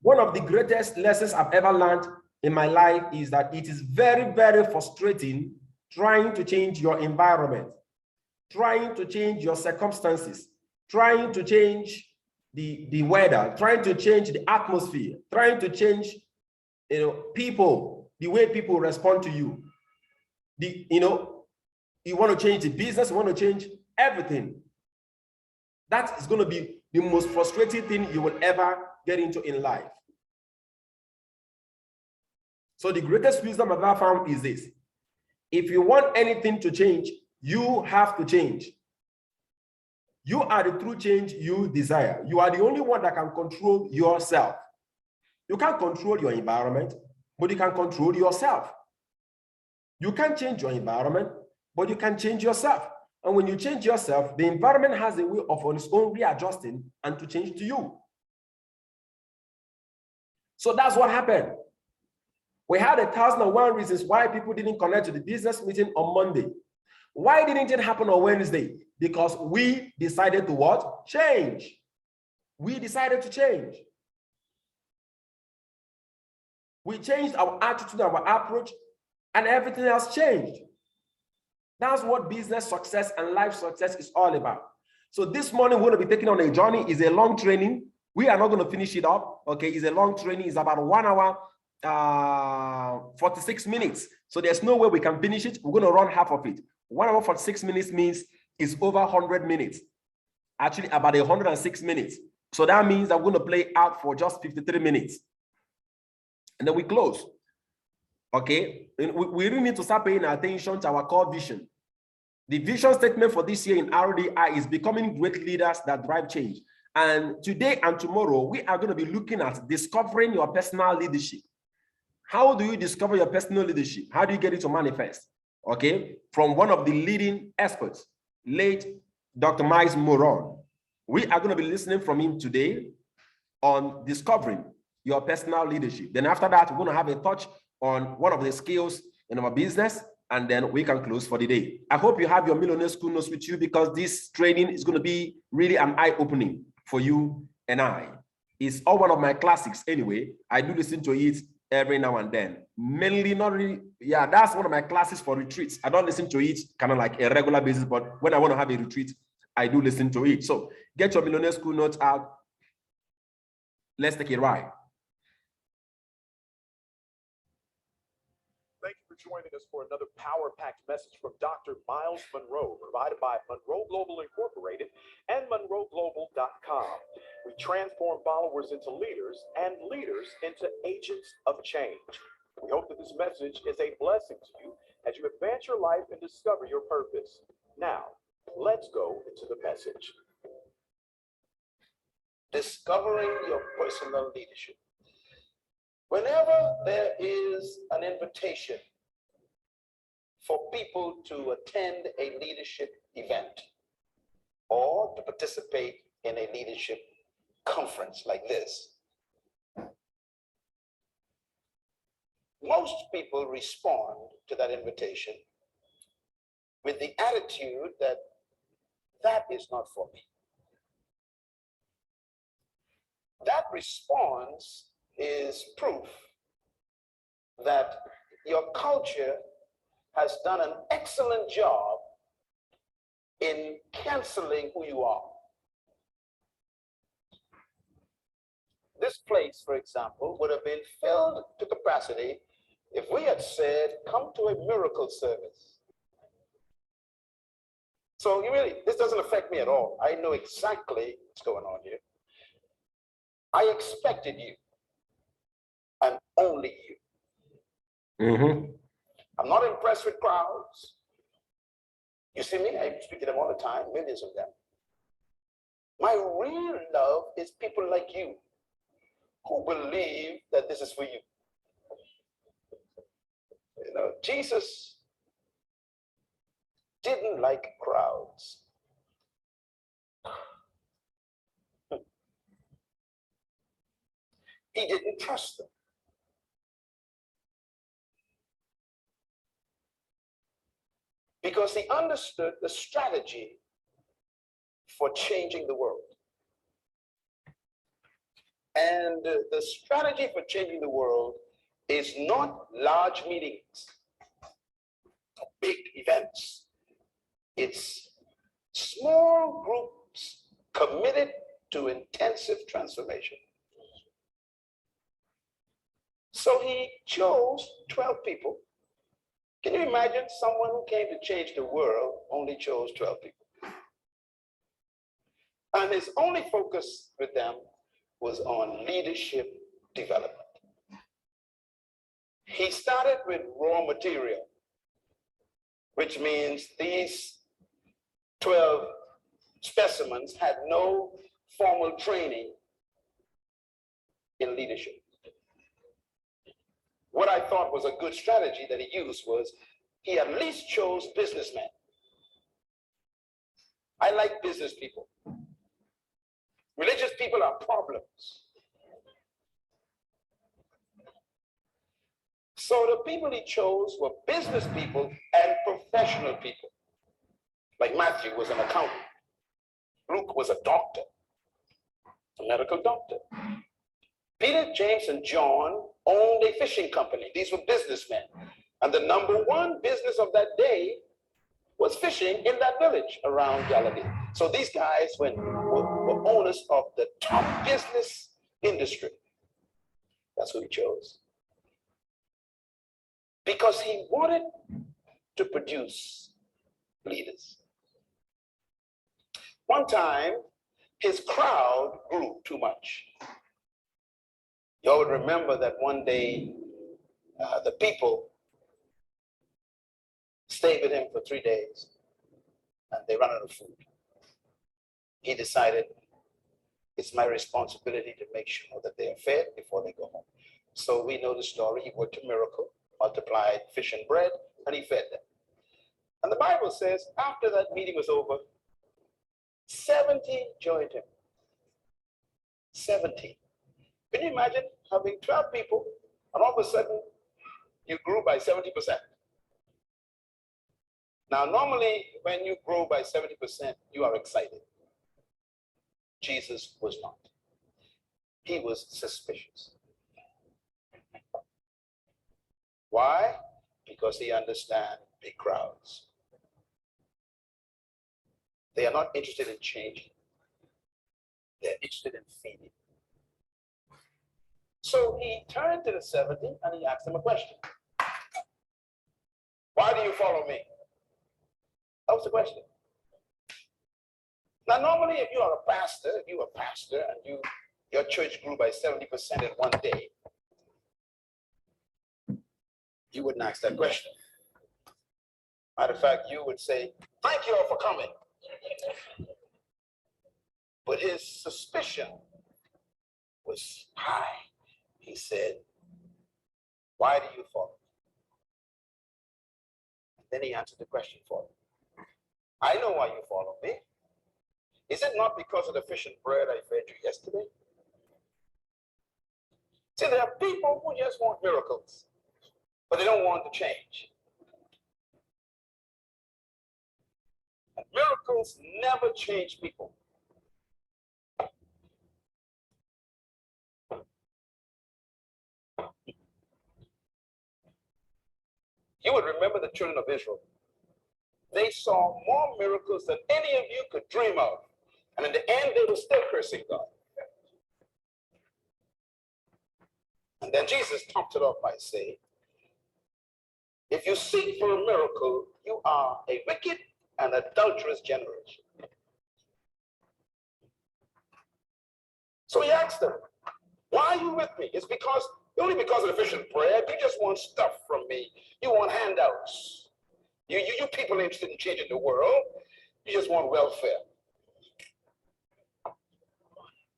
One of the greatest lessons I've ever learned in my life is that it is very, very frustrating trying to change your environment, trying to change your circumstances, trying to change the weather, trying to change the atmosphere, trying to change people, the way people respond to you. You want to change the business, you want to change everything. That is going to be the most frustrating thing you will ever get into in life. So the greatest wisdom I've ever found is this: if you want anything to change, you have to change. You are the true change you desire. You are the only one that can control yourself. You can't control your environment, but you can control yourself. You can't change your environment, but you can change yourself. And when you change yourself, the environment has a way of on its own readjusting and to change to you. So that's what happened. We had 1,001 reasons why people didn't connect to the business meeting on Monday. Why didn't it happen on Wednesday? Because we decided to what? Change. We decided to change. We changed our attitude, our approach, and everything else changed. That's what business success and life success is all about. So this morning, we're going to be taking on a journey. It's a long training. We are not going to finish it up. Okay, it's a long training. It's about 1 hour, 46 minutes. So there's no way we can finish it. We're going to run half of it. 1 hour, 46 minutes means it's over 100 minutes. Actually, about 106 minutes. So that means that we're going to play out for just 53 minutes. And then we close. Okay, we really need to start paying attention to our core vision. The vision statement for this year in RDI is becoming great leaders that drive change. And today and tomorrow, we are going to be looking at discovering your personal leadership. How do you discover your personal leadership? How do you get it to manifest? Okay, from one of the leading experts, late Dr. Miles Moron. We are going to be listening from him today on discovering your personal leadership. Then after that, we're going to have a touch on one of the skills in our business, and then we can close for the day. I hope you have your Millionaire School notes with you, because this training is going to be really an eye-opening for you and I. It's all one of my classics anyway. I do listen to it every now and then. Mainly not really, yeah, that's one of my classes for retreats. I don't listen to it kind of like a regular basis, but when I want to have a retreat, I do listen to it. So get your Millionaire School notes out. Let's take a ride. Joining us for another power-packed message from Dr. Miles Monroe, provided by Monroe Global Incorporated and MonroeGlobal.com. We transform followers into leaders and leaders into agents of change. We hope that this message is a blessing to you as you advance your life and discover your purpose. Now, let's go into the message. Discovering your personal leadership. Whenever there is an invitation for people to attend a leadership event or to participate in a leadership conference like this, most people respond to that invitation with the attitude that that is not for me. That response is proof that your culture has done an excellent job in canceling who you are. This place, for example, would have been filled to capacity if we had said, come to a miracle service. So this doesn't affect me at all. I know exactly what's going on here. I expected you, and only you. Mm-hmm. I'm not impressed with crowds. You see me, I speak to them all the time, millions of them. My real love is people like you who believe that this is for you. You know, Jesus didn't like crowds. He didn't trust them. Because he understood the strategy for changing the world. And the strategy for changing the world is not large meetings, big events. It's small groups committed to intensive transformation. So he chose 12 people. Can you imagine someone who came to change the world only chose 12 people? And his only focus with them was on leadership development. He started with raw material, which means these 12 specimens had no formal training in leadership. What I thought was a good strategy that he used was he at least chose businessmen. I like business people. Religious people are problems. So the people he chose were business people and professional people. Like Matthew was an accountant. Luke was a doctor, a medical doctor. Peter, James, and John owned a fishing company. These were businessmen. And the number one business of that day was fishing in that village around Galilee. So these guys were owners of the top business industry. That's who he chose. Because he wanted to produce leaders. One time, his crowd grew too much. Y'all would remember that one day, the people stayed with him for 3 days, and they ran out of food. He decided, it's my responsibility to make sure that they are fed before they go home. So we know the story. He worked a miracle, multiplied fish and bread, and he fed them. And the Bible says, after that meeting was over, 70 joined him. 70. Can you imagine having 12 people, and all of a sudden, you grew by 70%? Now, normally, when you grow by 70%, you are excited. Jesus was not. He was suspicious. Why? Because he understands big crowds. They are not interested in changing. They're interested in feeding. So he turned to the 70 and he asked them a question. Why do you follow me? That was the question. Now, normally, if you are a pastor, and your church grew by 70% in one day, you wouldn't ask that question. Matter of fact, you would say, thank you all for coming. But his suspicion was high. He said, why do you follow me? Then he answered the question for him. I know why you follow me. Is it not because of the fish and bread I fed you yesterday? See, there are people who just want miracles, but they don't want to change. And miracles never change people. You would remember the children of Israel. They saw more miracles than any of you could dream of. And in the end, they were still cursing God. And then Jesus topped it off by saying, if you seek for a miracle, you are a wicked and adulterous generation. So he asked them, why are you with me? It's only because of the fish and bread. You just want stuff from me. You want handouts. You people are interested in changing the world. You just want welfare.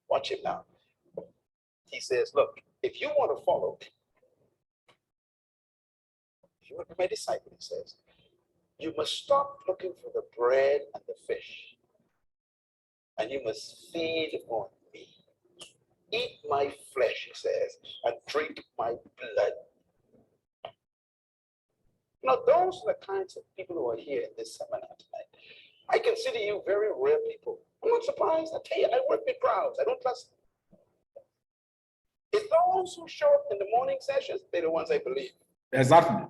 Watch him now. He says, look, if you want to follow me, if you want to be my disciple, he says, you must stop looking for the bread and the fish. And you must feed on me. Eat my flesh, he says, and drink my blood. Now, those are the kinds of people who are here in this seminar tonight. I consider you very rare people. I'm not surprised. I tell you, I work with crowds. I don't trust them. Those who show up in the morning sessions, they're the ones I believe. Exactly.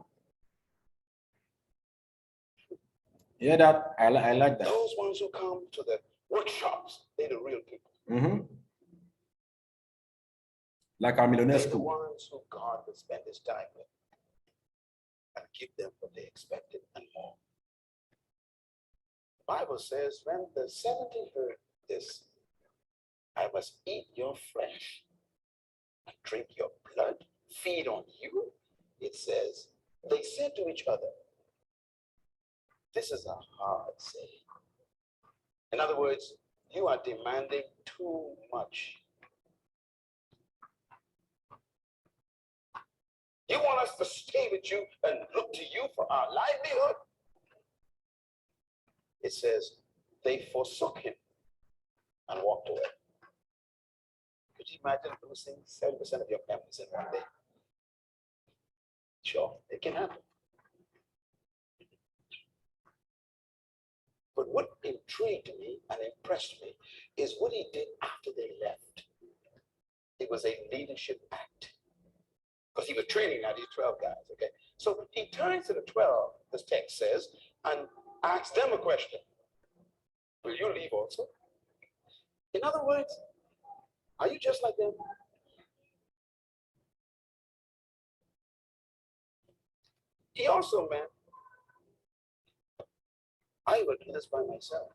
Yeah, that I like that. Those ones who come to the workshops, they're the real people. Mm-hmm. Like our millionaire They're the school. ones who God will spend his time with and give them what they expected and more. The Bible says, when the 70 heard this, I must eat your flesh and drink your blood, feed on you. It says, they said to each other, this is a hard saying. In other words, you are demanding too much. You want us to stay with you and look to you for our livelihood? It says, they forsook him and walked away. Could you imagine losing 7% of your families in one day? Sure, it can happen. But what intrigued me and impressed me is what he did after they left. It was a leadership act. Because he was training now these 12 guys, okay? So he turns to the 12, this text says, and asks them a question. Will you leave also? In other words, are you just like them? He also meant, I will do this by myself.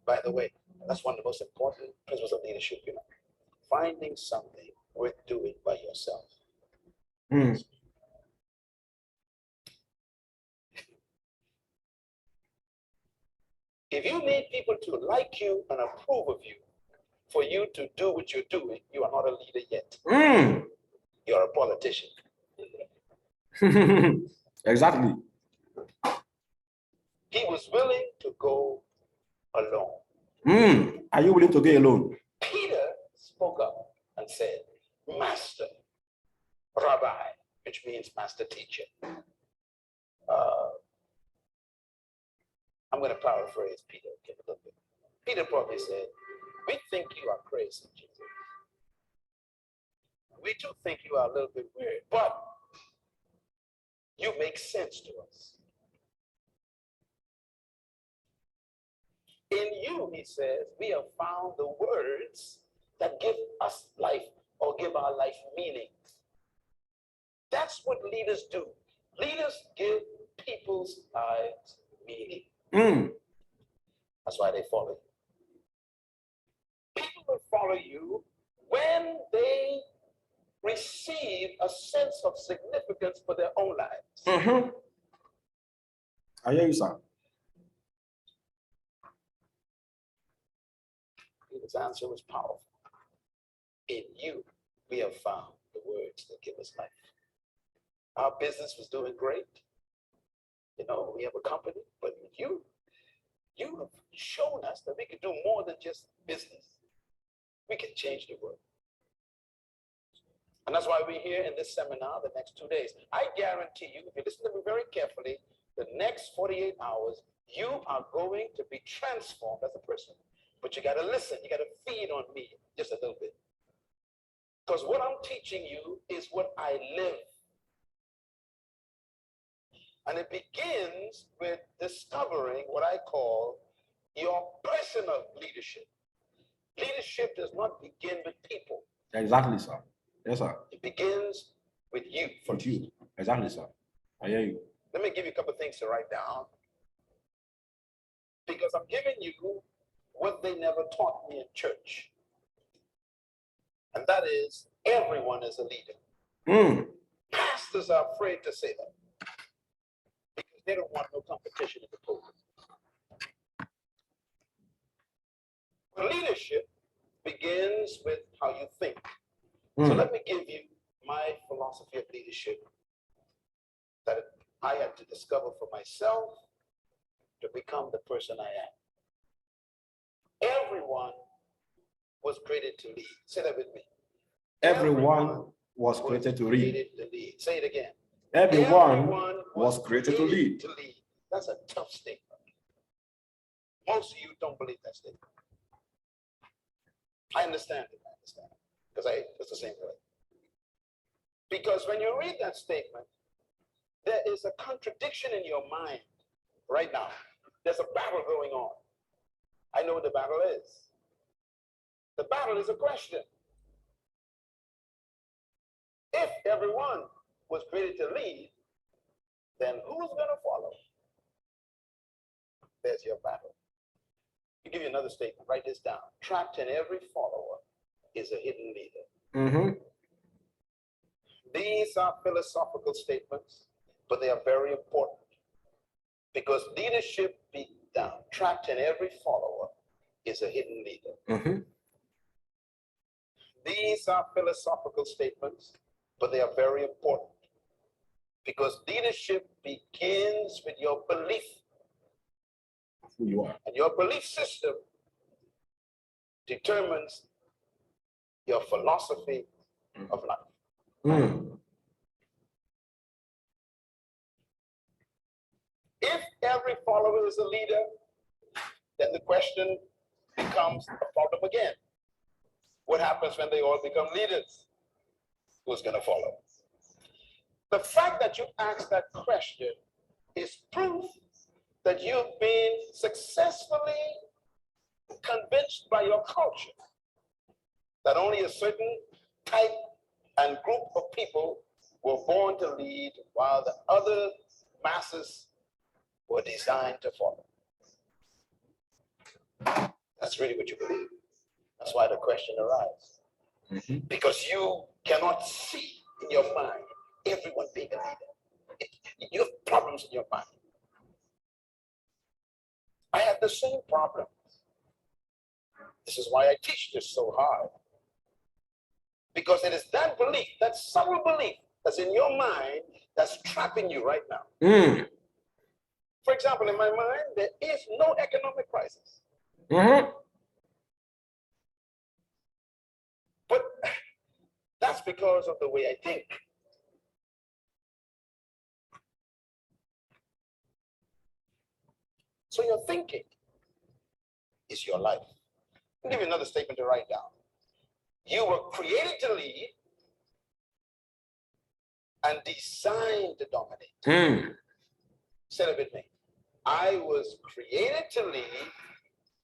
By the way, that's one of the most important principles of leadership, you know. Finding something worth doing by yourself. Mm. If you need people to like you and approve of you, for you to do what you're doing, you are not a leader yet. Mm. You're a politician. Exactly. He was willing to go alone. Mm. Are you willing to go alone? Peter spoke up and said, Master, Rabbi, which means master teacher. I'm going to paraphrase Peter a little bit. Peter probably said, we think you are crazy, Jesus. We do think you are a little bit weird, but you make sense to us. In you, he says, we have found the words that give us life or give our life meaning. That's what leaders do. Leaders give people's lives meaning. Mm. That's why they follow you. People will follow you when they receive a sense of significance for their own lives. Mm-hmm. I hear you, sir. Peter's answer was powerful. In you, we have found the words that give us life. Our business was doing great. You know, we have a company, but you have shown us that we can do more than just business. We can change the world. And that's why we're here in this seminar the next 2 days. I guarantee you, if you listen to me very carefully, the next 48 hours, you are going to be transformed as a person. But you got to listen. You got to feed on me just a little bit. Because what I'm teaching you is what I live. And it begins with discovering what I call your personal leadership. Leadership does not begin with people. Exactly, sir. Yes, sir. It begins with you. For you. Exactly, sir. I hear you. Let me give you a couple of things to write down. Because I'm giving you what they never taught me in church. And that is, everyone is a leader. Mm. Pastors are afraid to say that. Because they don't want no competition in the pulpit. Leadership begins with how you think. So let me give you my philosophy of leadership that I had to discover for myself to become the person I am. Everyone was created to lead. Say that with me. Everyone was created to lead. Say it again. Everyone was created to lead. That's a tough statement. Most of you don't believe that statement. I understand it. Because it's the same way. Because when you read that statement, there is a contradiction in your mind right now. There's a battle going on. I know what the battle is. The battle is a question. If everyone was created to lead, then who's going to follow? There's your battle. I'll give you another statement. Write this down. Trapped in every follower is a hidden leader. These are philosophical statements, but they are very important because leadership beat down. Trapped in every follower is a hidden leader. These are philosophical statements, but they are very important because leadership begins with your belief. Who you are. And your belief system determines your philosophy of life. If every follower is a leader, then the question becomes a problem again. What happens when they all become leaders? Who's going to follow? The fact that you ask that question is proof that you've been successfully convinced by your culture that only a certain type and group of people were born to lead while the other masses were designed to follow. That's really what you believe. That's why the question arises. Because you cannot see in your mind everyone being a leader. You have problems in your mind. I have the same problem. This is why I teach this so hard. Because it is that belief, that subtle belief that's in your mind that's trapping you right now. For example, in my mind, there is no economic crisis. But that's because of the way I think. So your thinking is your life. I'll give you another statement to write down. You were created to lead and designed to dominate. Say it with me. I was created to lead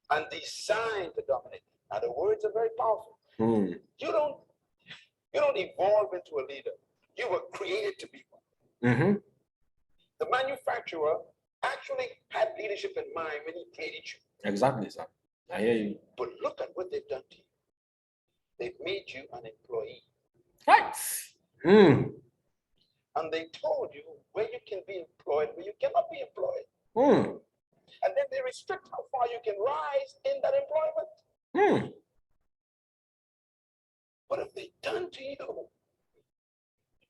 and designed to dominate. Now the words are very powerful. You don't evolve into a leader. You were created to be one. The manufacturer actually had leadership in mind when he created you. Exactly, sir. I hear you. But look at what they've done to you. They've made you an employee. Right. And they told you where you can be employed, where you cannot be employed. And then they restrict how far you can rise in that employment. What have they done to you?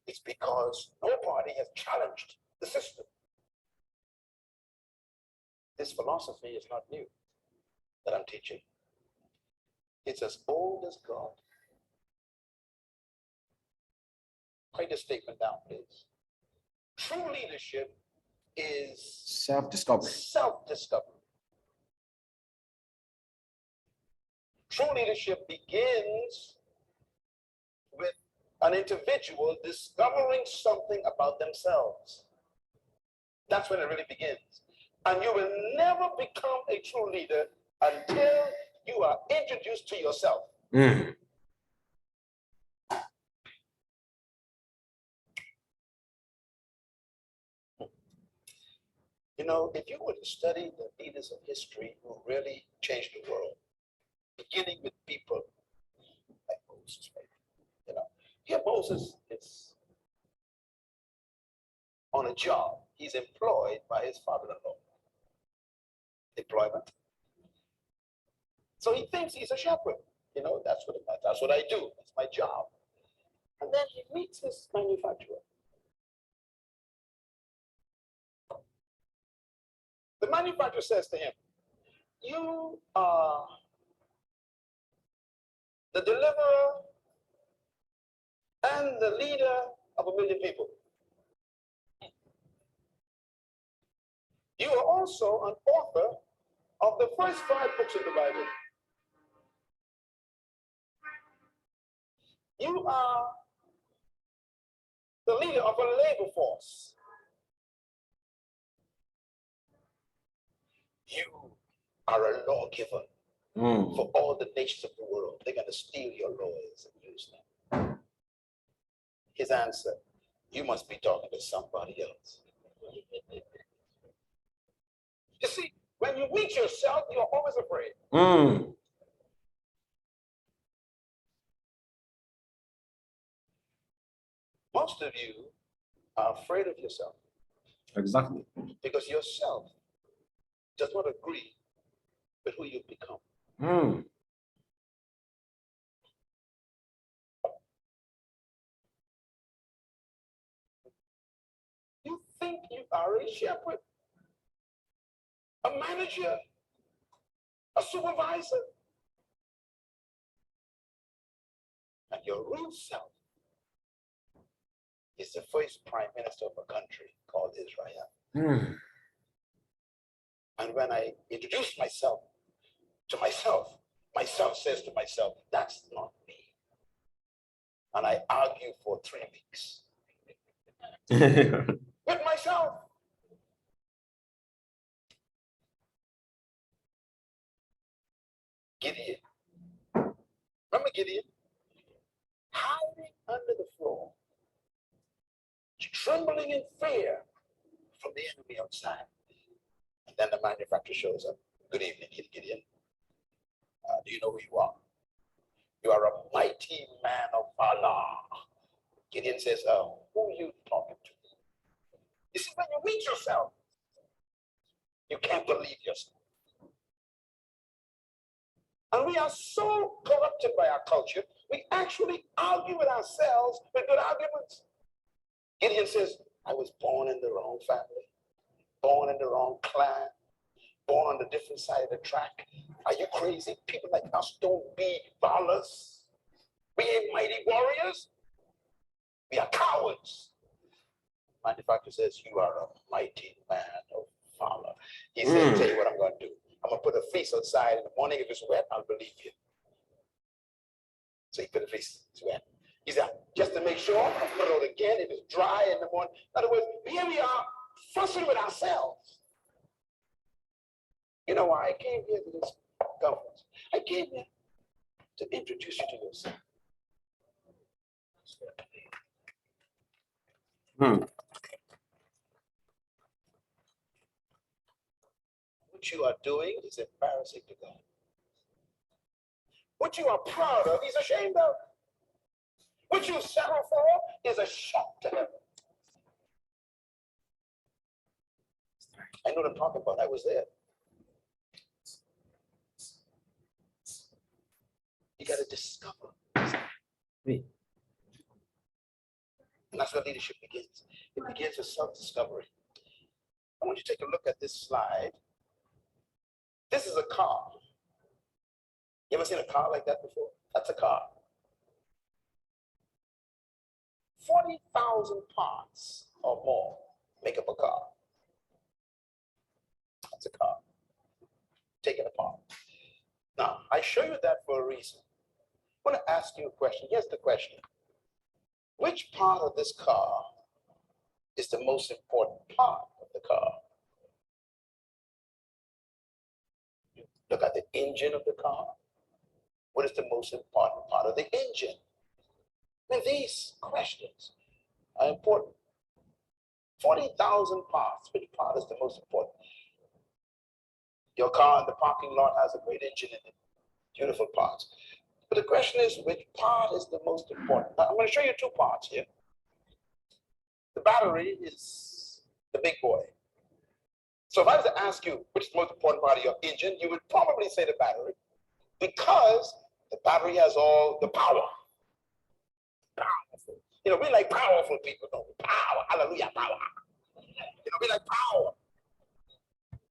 It's because nobody has challenged the system. This philosophy is not new that I'm teaching. It's as old as God. Write this statement down, please. True leadership is self-discovery. Self-discovery. True leadership begins with an individual discovering something about themselves. That's when it really begins. And you will never become a true leader until you are introduced to yourself. You know, if you were to study the leaders of history who really changed the world, beginning with people like Moses, right? You know, here Moses is on a job. He's employed by his father-in-law. Employment. So he thinks he's a shepherd. You know, that's what I do. That's my job. And then he meets this manufacturer. The manufacturer says to him, you are the deliverer and the leader of 1 million people. You are also an author of the first 5 books in the Bible, you are the leader of a labor force. You are a lawgiver for all the nations of the world. They're going to steal your laws and use them. His answer, you must be talking to somebody else. You see, when you meet yourself, you're always afraid. Most of you are afraid of yourself. Exactly. Because yourself does not agree with who you've become. You think you are a shepherd, a manager, a supervisor, and your real self is the first prime minister of a country called Israel. And when I introduce myself to myself, myself says to myself, that's not me. And I argue for 3 weeks with myself. Gideon. Remember Gideon? Hiding under the floor, trembling in fear from the enemy outside. And then the manufacturer shows up. Good evening, Gideon. Do you know who you are? You are a mighty man of Allah. Gideon says, who are you talking to? You see, when you meet yourself, you can't believe yourself. And we are so corrupted by our culture, we actually argue with ourselves with good arguments. Gideon says, I was born in the wrong family, born in the wrong clan, born on the different side of the track. Are you crazy? People like us don't be ballers. We ain't mighty warriors. We are cowards. Manufacturer says, you are a mighty man of valor. He said, tell you what I'm going to do. I'm going to put a fleece outside in the morning. If it's wet, I'll believe you. So he put a fleece, it's wet. He said, just to make sure, I'll put it out again if it's dry in the morning. In other words, here we are fussing with ourselves. You know why I came here to this conference? I came here to introduce you to yourself. What you are doing is embarrassing to God. What you are proud of, he's ashamed of. What you settle for is a shock to him. I know what I'm talking about. I was there. You got to discover. And that's where leadership begins. It begins with self-discovery. I want you to take a look at this slide. This is a car. You ever seen a car like that before? That's a car. 40,000 parts or more make up a car. That's a car. Take it apart. Now, I show you that for a reason. I want to ask you a question. Here's the question. Which part of this car is the most important part of the car? Look at the engine of the car. What is the most important part of the engine? And these questions are important. 40,000 parts. Which part is the most important? Your car in the parking lot has a great engine in it. Beautiful parts. But the question is, which part is the most important? Now, I'm going to show you 2 parts here. The battery is the big boy. So if I was to ask you which is the most important part of your engine, you would probably say the battery, because the battery has all the power. Powerful. You know, we like powerful people, don't we? Power. Hallelujah, power. You know, we like power.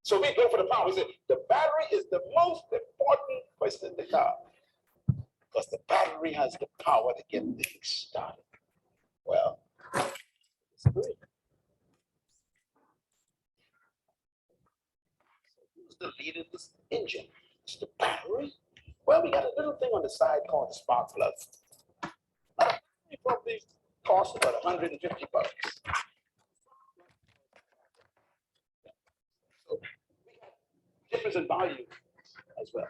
So we go for the power. We say the battery is the most important person in the car, because the battery has the power to get things started. Well, it's great. Who's the lead in this engine? It's the battery. Well, we got a little thing on the side called the spark plug. It probably costs about $150. So we got difference in value as well.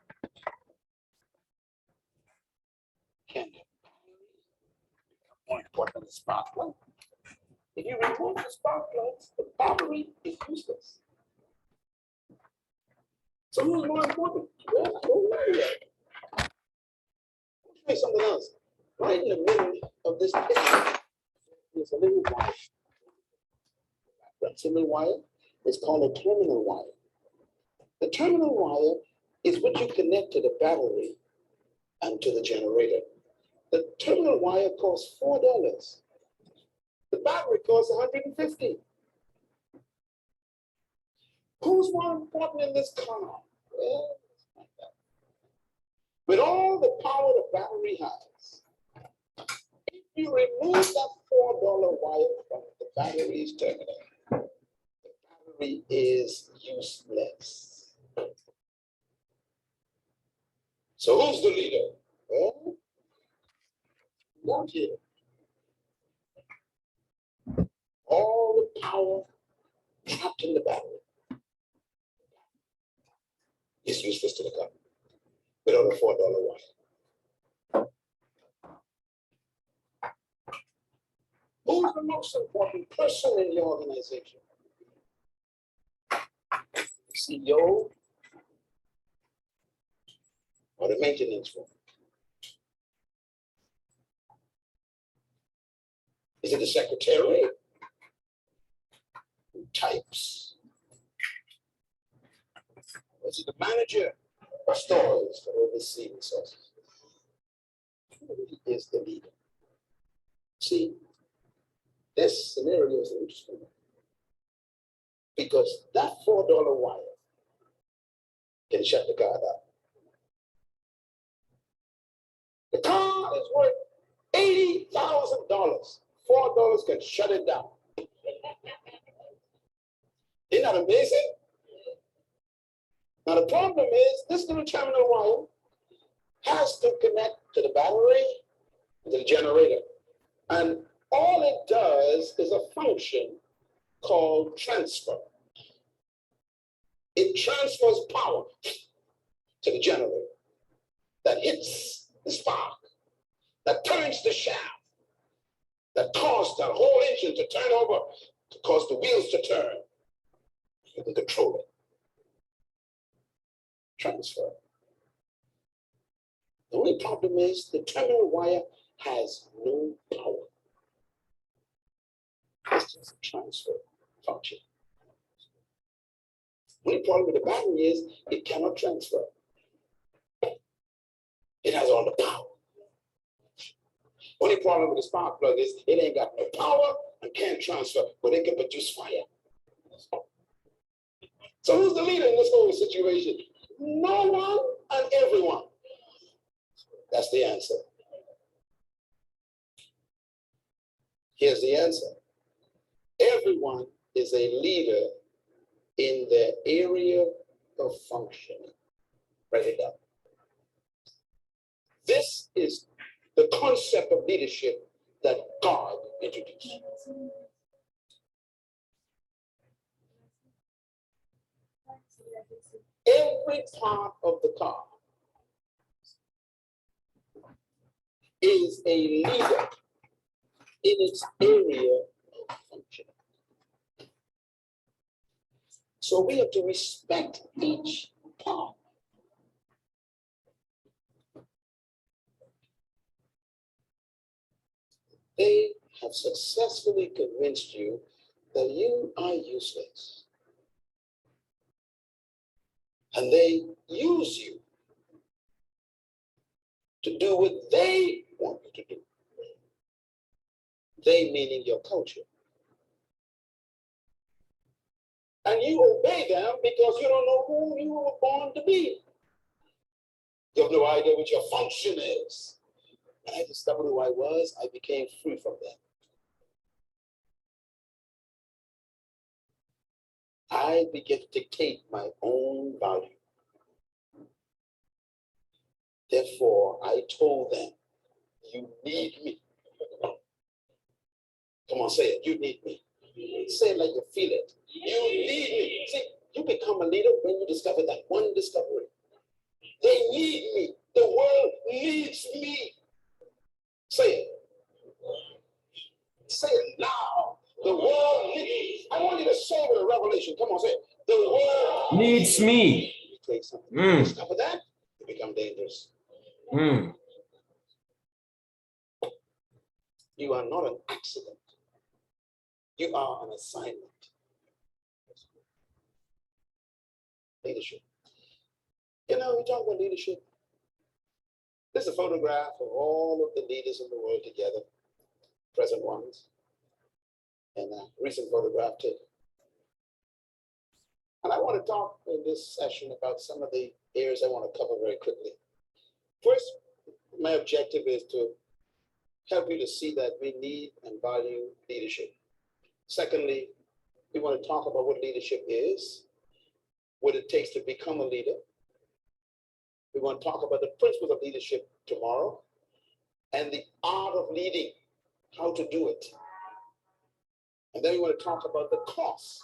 Can the battery become more important than the spark plug? If you remove the spark plugs, the battery is useless. So who's more important? Well, I don't know yet. Let me show you something else. Right in the middle of this picture is a little wire. That's a little wire. It's called a terminal wire. The terminal wire is what you connect to the battery and to the generator. The terminal wire costs $4. The battery costs $150. Who's more important in this car? Well, with all the power the battery has, if you remove that $4 wire from the battery's terminal, the battery is useless. So who's the leader? Well, not here. All the power trapped in the battery is useless to the car without a $4 wire. Who's the most important person in the organization? The CEO or the maintenance woman? Is it the secretary who types? Or is it the manager of stores that oversee resources? Who is the leader? See, this scenario is interesting because that $4 wire can shut the car down. The car is worth $80,000. $4 can shut it down. Isn't that amazing? Now the problem is this little terminal wire has to connect to the battery and to the generator. And all it does is a function called transfer. It transfers power to the generator that hits the spark, that turns the shaft, that caused the whole engine to turn over, to cause the wheels to turn. You can control it. Transfer. The only problem is the terminal wire has no power. It's just a transfer function. The only problem with the battery is it cannot transfer. It has all the power. Only problem with the spark plug is it ain't got no power and can't transfer, but it can produce fire. So who's the leader in this whole situation? No one and everyone. That's the answer. Here's the answer. Everyone is a leader in their area of functioning. Write it down. This is the concept of leadership that God introduced. Every part of the car is a leader in its area of functioning. So we have to respect each part. They have successfully convinced you that you are useless. And they use you to do what they want you to do. They meaning your culture. And you obey them because you don't know who you were born to be. You have no idea what your function is. When I discovered who I was, I became free from that. I began to dictate my own value. Therefore, I told them, you need me. Come on, say it. You need me. Say it like you feel it. You need me. See, you become a leader when you discover that one discovery. They need me. The world needs me. Say it. Say it now. The world needs. I want you to say it with a revelation. Come on, say it. The world Needs me. Let me tell you something. Discover that, you become dangerous. You are not an accident. You are an assignment. Leadership. You know, we talk about leadership. There's a photograph of all of the leaders in the world together, present ones, and a recent photograph too. And I want to talk in this session about some of the areas I want to cover very quickly. First, my objective is to help you to see that we need and value leadership. Secondly, we want to talk about what leadership is, what it takes to become a leader. We want to talk about the principles of leadership tomorrow and the art of leading, how to do it. And then we want to talk about the cost,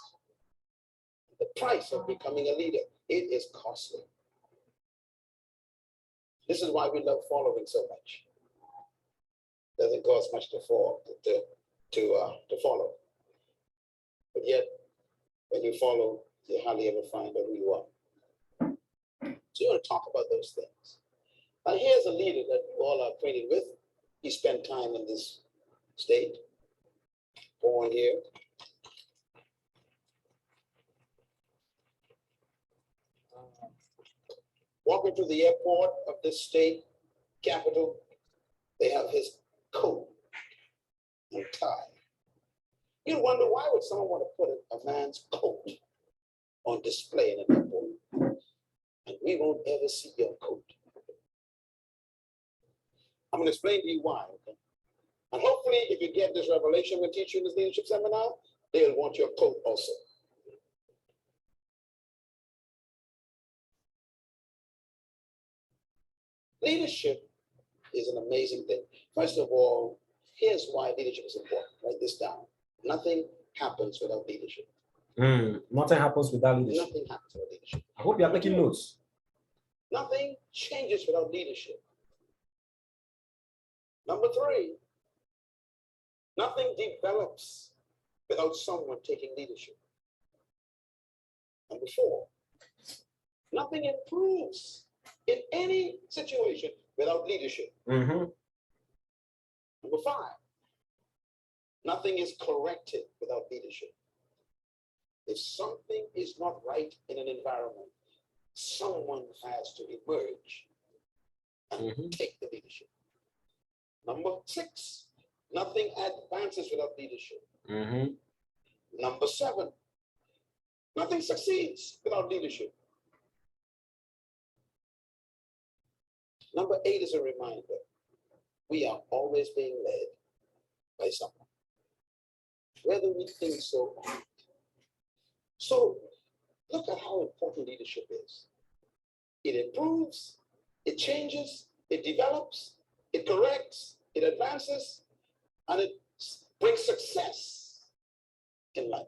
the price of becoming a leader. It is costly. This is why we love following so much. Doesn't cost much to follow. But yet, when you follow, you hardly ever find out who you are. So you want to talk about those things. Now here's a leader that you all are acquainted with. He spent time in this state, born here. Walking through the airport of this state capital, they have his coat and tie. You wonder, why would someone want to put a man's coat on display in an airport? And we won't ever see your coat. I'm going to explain to you why. Okay? And hopefully, if you get this revelation we'll teach you in this leadership seminar, they'll want your coat also. Leadership is an amazing thing. First of all, here's why leadership is important. Write this down. Nothing happens without leadership. Nothing happens without leadership. Nothing happens without leadership. I hope you are taking notes. Nothing changes without leadership. Number three, nothing develops without someone taking leadership. Number four, nothing improves in any situation without leadership. Number five, nothing is corrected without leadership. If something is not right in an environment, someone has to emerge and take the leadership. Number six, nothing advances without leadership. Number seven, nothing succeeds without leadership. Number eight is a reminder. We are always being led by someone, whether we think so or not. So look at how important leadership is. It improves, it changes, it develops, it corrects, it advances, and it brings success in life.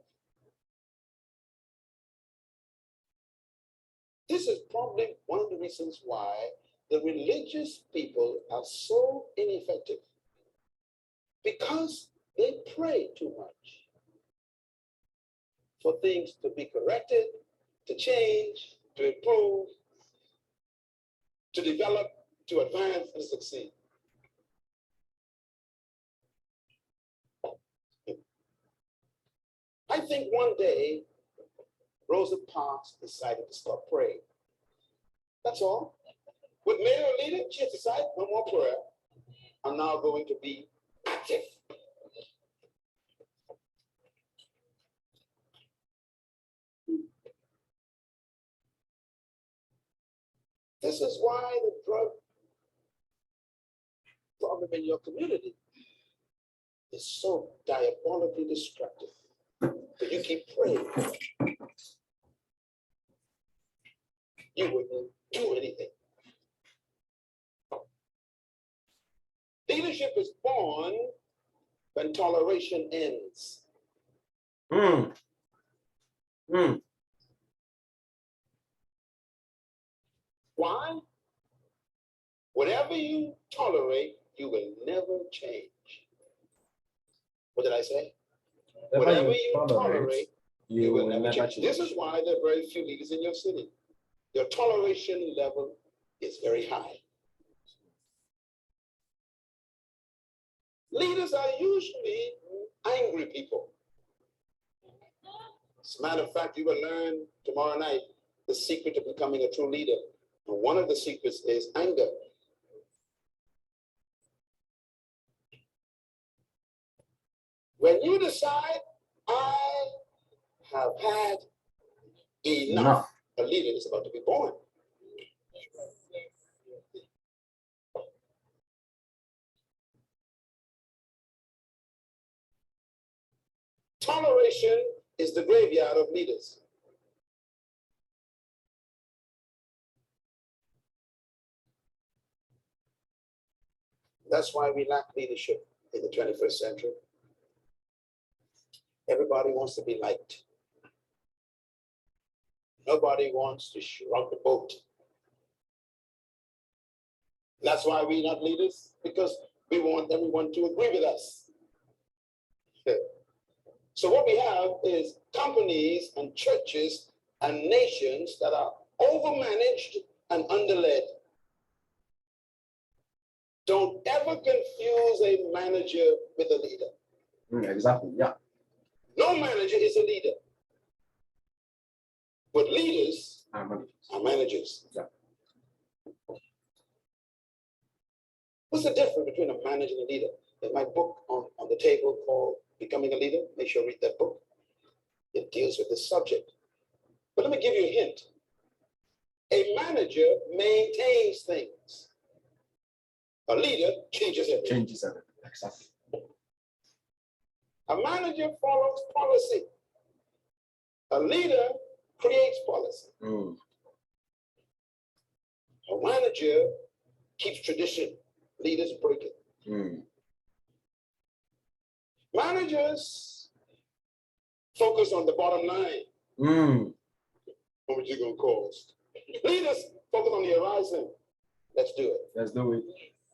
This is probably one of the reasons why the religious people are so ineffective, because they pray too much for things to be corrected, to change, to improve, to develop, to advance, and succeed. I think one day, Rosa Parks decided to stop praying. That's all. What made her a leader? She decided, no more prayer. I'm now going to be active. This is why the drug problem in your community is so diabolically destructive. But you keep praying, you wouldn't do anything. Leadership is born when toleration ends. Mm. Mm. Why? Whatever you tolerate, you will never change. What did I say? Whatever you tolerate, you will never change. This is why there are very few leaders in your city. Your toleration level is very high. Leaders are usually angry people. As a matter of fact, you will learn tomorrow night the secret of becoming a true leader. And one of the secrets is anger. When you decide, I have had enough, a leader is about to be born. Toleration is the graveyard of leaders. That's why we lack leadership in the 21st century. Everybody wants to be liked. Nobody wants to rock the boat. That's why we're not leaders, because we want everyone to agree with us. So what we have is companies and churches and nations that are overmanaged and underled. Don't ever confuse a manager with a leader. Exactly, yeah. No manager is a leader. But leaders are managers. Yeah. What's the difference between a manager and a leader? There's my book on the table called Becoming a Leader. Make sure you read that book. It deals with this subject. But let me give you a hint. A manager maintains things. A leader changes everything. Changes everything, exactly. A manager follows policy. A leader creates policy. Mm. A manager keeps tradition. Leaders break it. Mm. Managers focus on the bottom line. Mm. How much you gonna cost? Leaders focus on the horizon. Let's do it. Let's do it.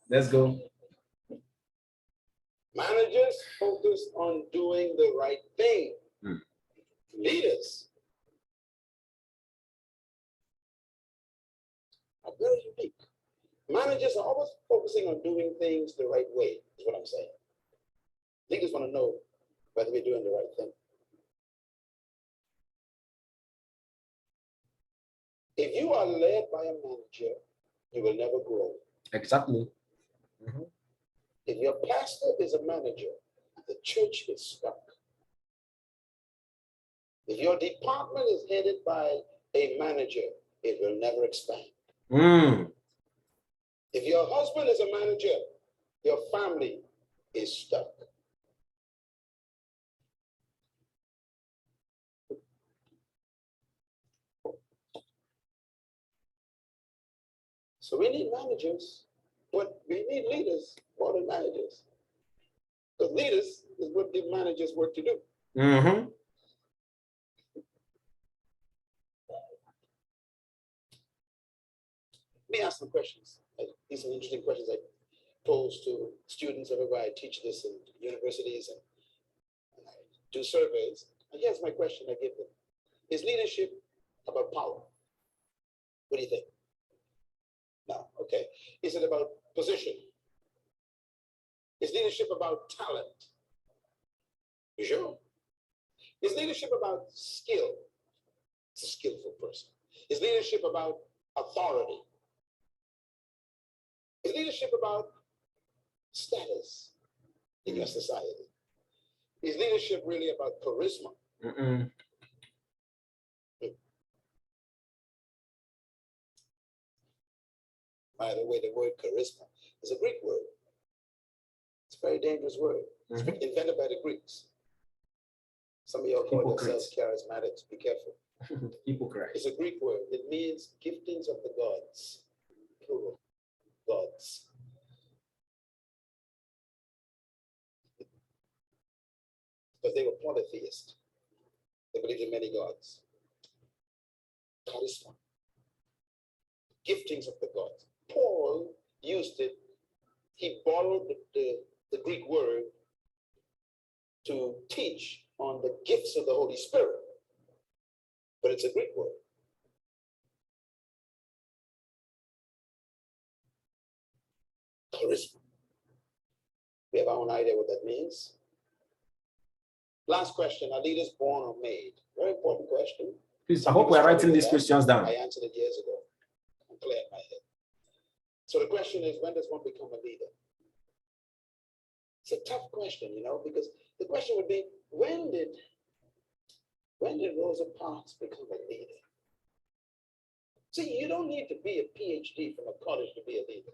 Let's go. Managers focus on doing the right thing. Mm. Leaders are very unique. Managers are always focusing on doing things the right way, is what I'm saying. Leaders want to know whether we're doing the right thing. If you are led by a manager, you will never grow. Exactly. Mm-hmm. If your pastor is a manager, the church is stuck. If your department is headed by a manager, it will never expand. Mm. If your husband is a manager, your family is stuck. So we need managers, but we need leaders more than managers. Because leaders is what the managers work to do. Mm-hmm. Let me ask some questions. These are interesting questions I pose to students everywhere I teach this in universities and I do surveys. And here's my question I give them. Is leadership about power? What do you think? No, okay. Is it about position? Is leadership about talent? You sure? Is leadership about skill? It's a skillful person. Is leadership about authority? Is leadership about status in your society? Is leadership really about charisma? Mm-mm. By the way, the word charisma is a Greek word. It's a very dangerous word. It's been invented by the Greeks. Some of y'all call Hypocrites. yourselves charismatics. Be careful. Hypocrite. It's a Greek word. It means giftings of the gods. Plural. Gods. Because they were polytheists. They believed in many gods. Charisma. Giftings of the gods. Paul used it. He borrowed the Greek word to teach on the gifts of the Holy Spirit. But it's a Greek word. Charisma. We have our own idea what that means. Last question. Are leaders born or made? Very important question. Please, I hope we are writing these questions down. I answered it years ago. I'm clear in my head. So the question is, when does one become a leader? It's a tough question, you know, because the question would be, when did Rosa Parks become a leader? See, you don't need to be a PhD from a college to be a leader.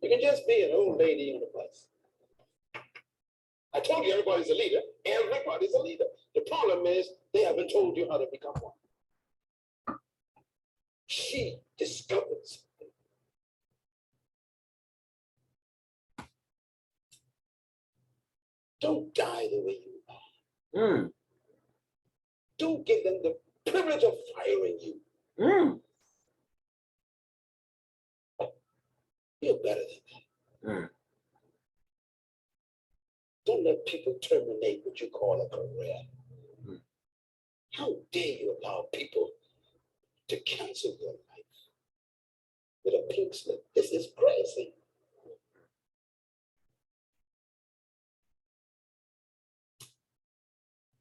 You can just be an old lady on the bus. I told you everybody's a leader. Everybody's a leader. The problem is they haven't told you how to become one. She discovered something. Don't die the way you are. Don't give them the privilege of firing you. You're better than that. Don't let people terminate what you call a career. How dare you allow people to cancel your life with a pink slip? This is crazy.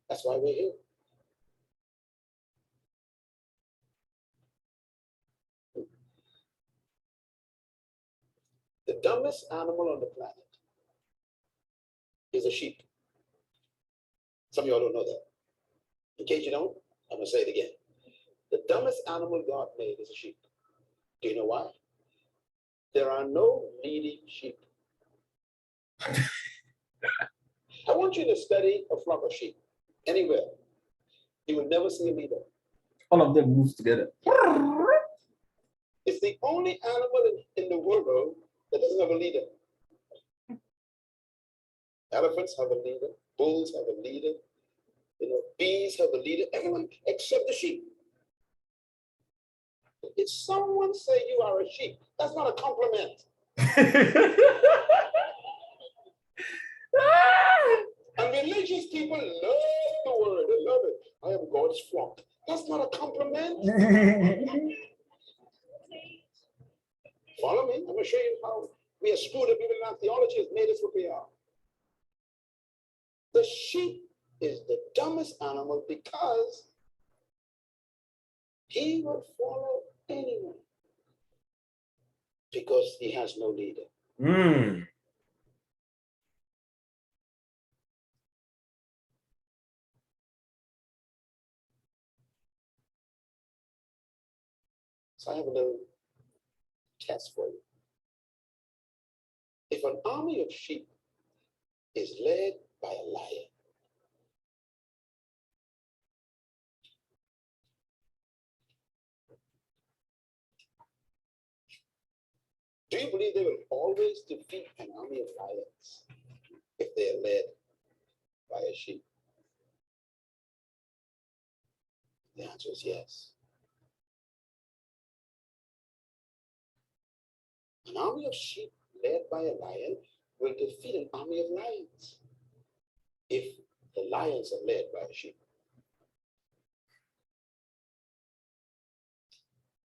That's why we're here. The dumbest animal on the planet is a sheep. Some of y'all don't know that. In case you don't, I'm going to say it again. The dumbest animal God made is a sheep. Do you know why? There are no leading sheep. I want you to study a flock of sheep anywhere. You will never see a leader. All of them move together. It's the only animal in the world that doesn't have a leader. Elephants have a leader. Bulls have a leader. You know, bees have a leader. Everyone except the sheep. If someone say you are a sheep, that's not a compliment. And religious people love the word. They love it. I am God's flock. That's not a compliment. Follow me. I'm going to show you how we are screwed up. Even our theology has made us what we are. The sheep is the dumbest animal because he will follow anyone because he has no leader. So I have a little test for you. If an army of sheep is led by a lion, do you believe they will always defeat an army of lions if they're led by a sheep? The answer is yes. An army of sheep led by a lion will defeat an army of lions if the lions are led by a sheep.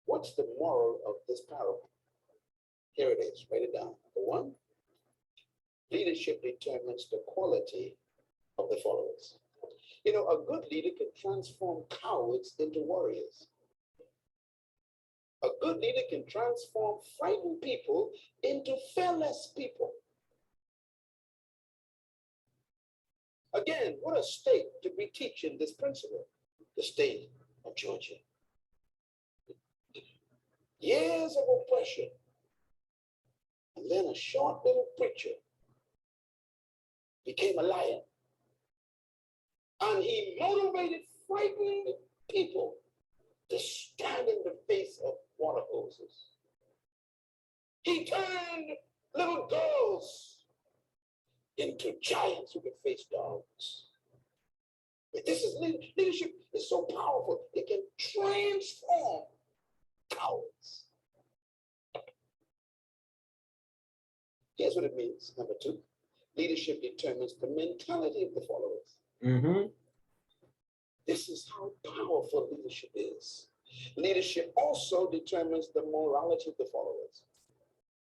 What's the moral of this parable? Here it is. Write it down. Number one, leadership determines the quality of the followers. You know, a good leader can transform cowards into warriors. A good leader can transform frightened people into fearless people. Again, what a state to be teaching this principle. The state of Georgia. Years of oppression. And then a short little preacher became a lion. And he motivated frightened people to stand in the face of water hoses. He turned little girls into giants who could face dogs. This is leadership is so powerful. It can transform cowards. Here's what it means. Number 2, leadership determines the mentality of the followers. Mm-hmm. This is how powerful leadership is. Leadership also determines the morality of the followers.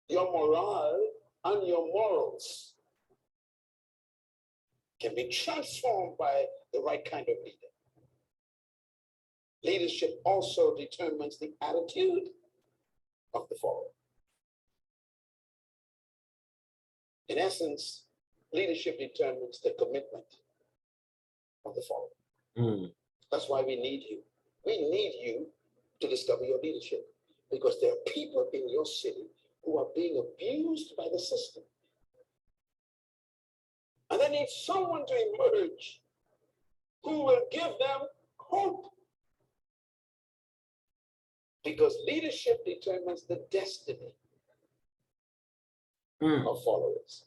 Your morale and your morals can be transformed by the right kind of leader. Leadership also determines the attitude of the follower. In essence, leadership determines the commitment of the follower. Mm. That's why we need you. We need you to discover your leadership, because there are people in your city who are being abused by the system. And they need someone to emerge who will give them hope. Because leadership determines the destiny of followers.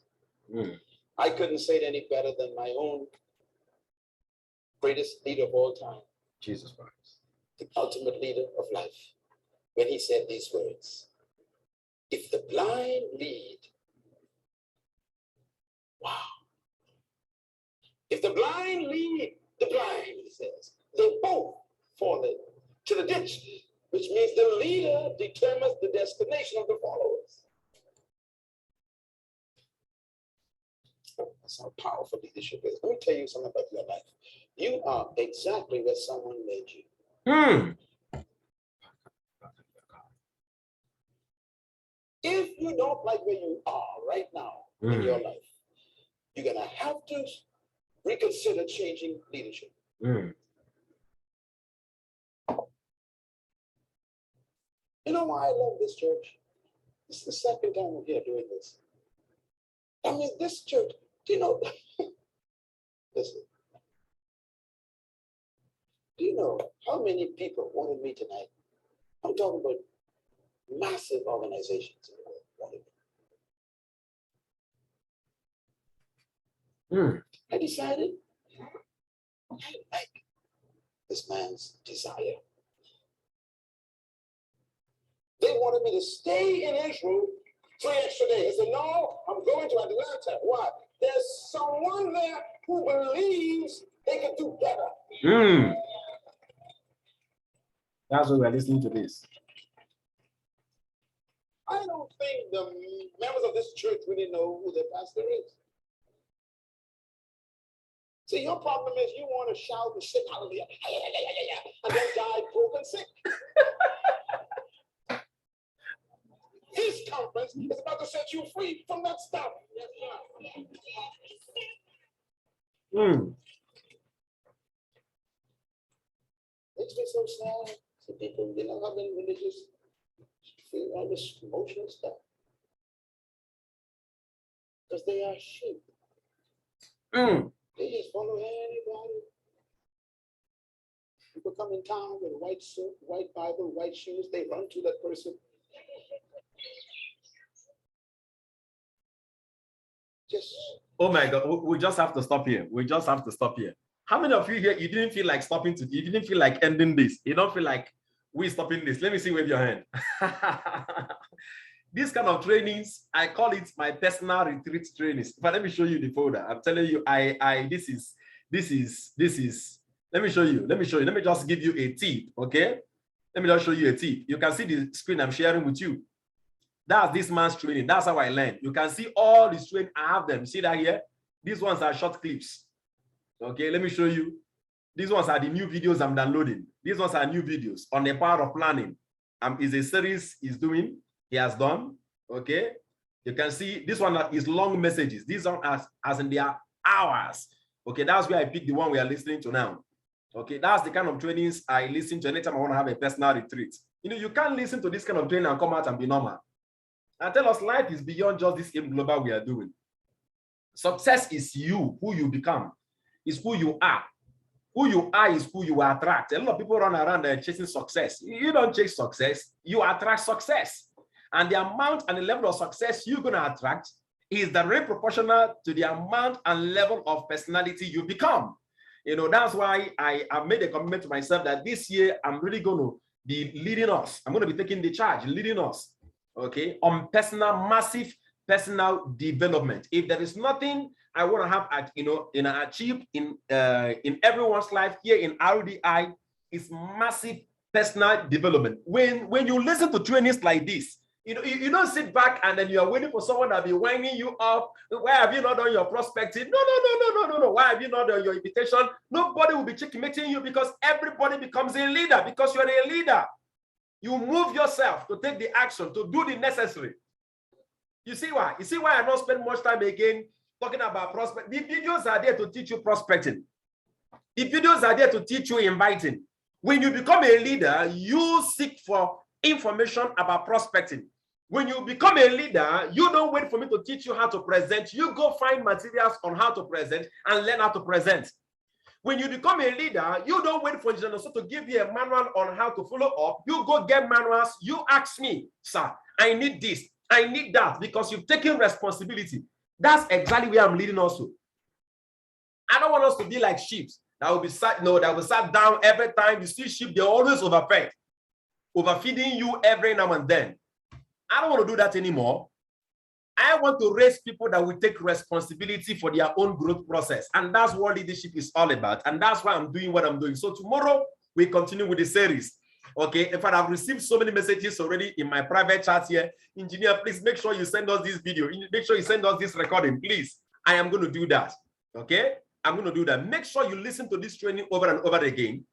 I couldn't say it any better than my own greatest leader of all time, Jesus Christ, the ultimate leader of life, when he said these words: if the blind lead, wow. If the blind lead the blind, he says, they both fall into the ditch, which means the leader determines the destination of the followers. That's how powerful leadership is. Let me tell you something about your life. You are exactly where someone made you. If you don't like where you are right now in your life, you're going to have to reconsider changing leadership. You know why I love this church? This is the second time we're here doing this. I mean, this church, do you know, listen, do you know how many people wanted me tonight? I'm talking about massive organizations in the world wanted me. I decided I like this man's desire. They wanted me to stay in Israel 3 extra days. I said, no, I'm going to Atlanta. Why? There's someone there who believes they can do better. That's why we're listening to this. I don't think the members of this church really know who their pastor is. See, your problem is you want to shout and say hallelujah, and then die broken sick. This conference is about to set you free from that stuff. It's been so sad. So people, they don't have any religious, feel all this emotional stuff. Because they are sheep. They just follow anybody. People come in town with a white suit, white Bible, white shoes, they run to that person. Oh my God, we just have to stop here. We just have to stop here. How many of you here, you didn't feel like stopping you didn't feel like ending this? You don't feel like we're stopping this? Let me see, wave your hand. This kind of trainings, I call it my personal retreat trainings. But let me show you the folder. I'm telling you, this is, let me show you. Let me just give you a tip, okay? Let me just show you a tip. You can see the screen I'm sharing with you. That's this man's training. That's how I learned. You can see all these training. I have them. See that here? These ones are short clips. Okay, let me show you. These ones are the new videos I'm downloading. These ones are new videos on the power of planning. Is a series he's doing. He has done. Okay, you can see this one is long messages. These are as in their hours. Okay, that's where I picked the one we are listening to now. Okay, that's the kind of trainings I listen to anytime I want to have a personal retreat. You know, you can't listen to this kind of training and come out and be normal. And tell us life is beyond just this game global we are doing. Success is you, who you become. It's who you are. Who you are is who you attract. A lot of people run around chasing success. You don't chase success, you attract success. And the amount and the level of success you're going to attract is directly proportional to the amount and level of personality you become. You know, that's why I have made a commitment to myself that this year I'm really going to be leading us. I'm going to be taking the charge, leading us, okay, on massive personal development. If there is nothing I want to have, achieved in everyone's life here in RDI, is massive personal development. When you listen to trainings like this, you don't sit back and then you are waiting for someone that will be winding you up. Why have you not done your prospecting? No. Why have you not done your invitation? Nobody will be checkmating you, because everybody becomes a leader because you're a leader. You move yourself to take the action, to do the necessary. You see why? You see why I don't spend much time again talking about prospecting? The videos are there to teach you prospecting. The videos are there to teach you inviting. When you become a leader, you seek for information about prospecting. When you become a leader, you don't wait for me to teach you how to present. You go find materials on how to present and learn how to present. When you become a leader, you don't wait for Genoso to give you a manual on how to follow up. You go get manuals. You ask me, sir, I need this, I need that, because you've taken responsibility. That's exactly where I'm leading also. I don't want us to be like sheep that will be sat, that will sat down every time. You see sheep, they're always overfed, overfeeding you every now and then. I don't want to do that anymore. I want to raise people that will take responsibility for their own growth process. And that's what leadership is all about. And that's why I'm doing what I'm doing. So tomorrow, we continue with the series. Okay. In fact, I've received so many messages already in my private chat here. Engineer, please make sure you send us this video. Make sure you send us this recording, please. I am going to do that. Okay. I'm going to do that. Make sure you listen to this training over and over again.